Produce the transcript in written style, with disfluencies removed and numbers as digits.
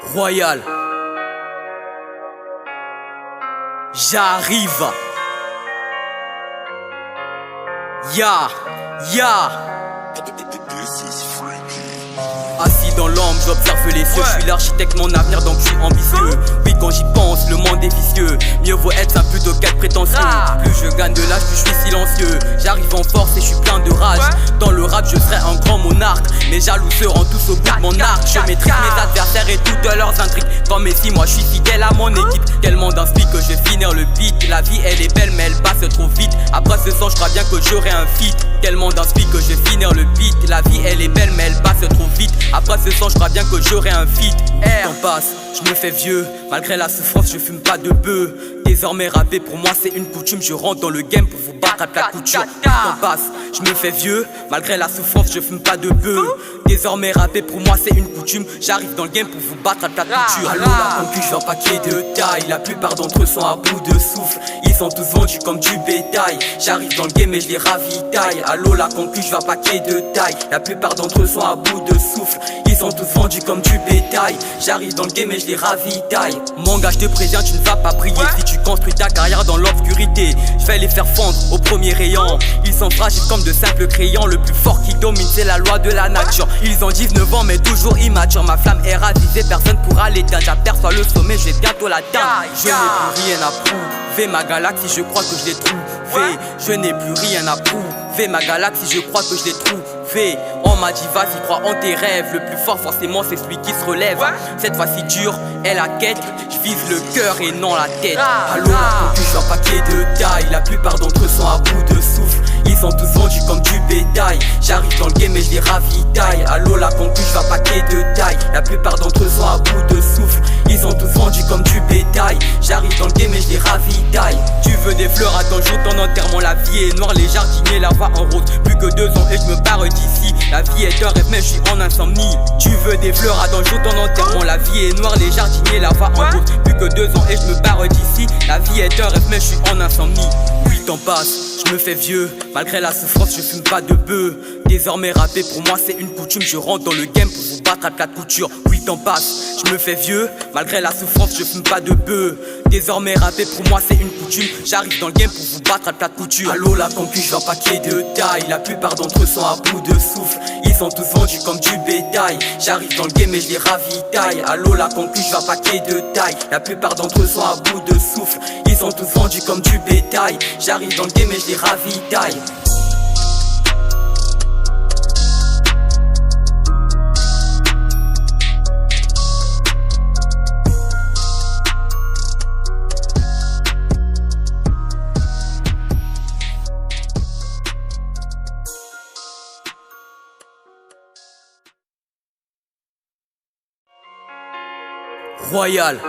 Royal. J'arrive. Ya. Assis dans l'ombre, j'observe les cieux. Je suis l'architecte, mon avenir, donc je suis ambitieux. Oui, quand j'y pense, le monde est vicieux. Mieux vaut être simple plutôt qu'être prétentieux. Plus je gagne de l'âge, plus je suis silencieux. J'arrive en force et je suis plein de rage. Dans le rap, je serai un grand monarque. Mes jaloux seront tous au bout de mon arc. Je maîtrise mes adversaires et toutes leurs intrigues. Comme Messi, moi je suis fidèle à mon équipe. Tellement d'inspi que je vais finir le beat. La vie elle est belle, mais elle passe trop vite. Après ce son, je crois bien que j'aurai un feat. Tellement d'inspi que je vais finir le beat. La vie elle est belle, mais elle passe trop vite. Après ce son, je crois bien que j'aurai un feat. Le temps passe, je me fais vieux. Malgré la souffrance, je fume pas de bœuf. Désormais rapper pour moi c'est une coutume. Je rentre dans le game pour vous battre à plat couture. Le temps passe, je me fais vieux. Malgré la souffrance, je fume pas de bœuf. Désormais rapper pour moi c'est une coutume. J'arrive dans le game pour vous battre à plat couture. Allô la concu, je un paquet de taille. La plupart d'entre eux sont à bout de souffle. Ils sont tous vendus comme du bétail. J'arrive dans le game et je les ravitaille. Allô la concu, je un paquet de taille. La plupart d'entre eux sont à bout de souffle. Ils sont tous vendus comme du bétail. J'arrive dans le game et je les ravitaille. Mon gars, je te préviens, tu ne vas pas briller si tu construis ta carrière dans l'obscurité. Je vais les faire fondre au premier rayon. Ils sont fragiles comme de simples crayons. Le plus fort qui domine, c'est la loi de la nature. Ils ont 19 ans mais toujours immatures. Ma flamme est ravisée, personne pourra l'éteindre. J'aperçois le sommet, je vais bientôt l'atteindre. Je n'ai plus rien à prouver. Ma galaxie, je crois que je l'ai trouvé. Je n'ai plus rien à prouver. Ma galaxie, je crois que je l'ai trouvé. On m'a dit vas-y, crois en tes rêves. Le plus fort forcément c'est celui qui se relève. Cette fois-ci dure est la quête. Je vise le cœur et non la tête. Allô la concu, je un paquet de taille. La plupart d'entre eux sont à bout de souffle. Ils sont tous vendus comme du bétail. J'arrive dans le game et je les ravitaille. Allô la concu, je un paquet de taille. La plupart d'entre eux sont à bout de souffle. Ils sont tous vendus comme du bétail. J'arrive dans le game et je les ravitaille. Tu veux des fleurs, attends, jour ton enterrement. La vie est noire, les jardiniers la voient en rose. Plus que 2 ans et je me barre d'ici. La vie est un rêve mais je suis en insomnie. Tu veux des fleurs, attends, jour ton enterrement. La vie est noire, les jardiniers la voient en rose. Plus que 2 ans et je me barre d'ici. La vie est un rêve mais je suis en insomnie. Oui, le temps passe, je me fais vieux. Malgré la souffrance, je fume pas de bœuf. Désormais rapper pour moi c'est une coutume. Je rentre dans le game pour vous battre à plat couture. Oui, le temps passe, je me fais vieux. Malgré la souffrance, je fume pas de bœuf. Désormais rapper pour moi c'est une coutume. J'arrive dans le game pour vous battre à plat couture. Allô la concu, je un paquet de taille. La plupart d'entre eux sont à bout de souffle. Ils sont tous vendus comme du bétail. J'arrive dans le game et je les ravitaille. Allô la concu, je un paquet de taille. La plupart d'entre eux sont à bout de souffle. Ils sont tous vendus comme du bétail. J'arrive dans le game et je les ravitaille. Royal.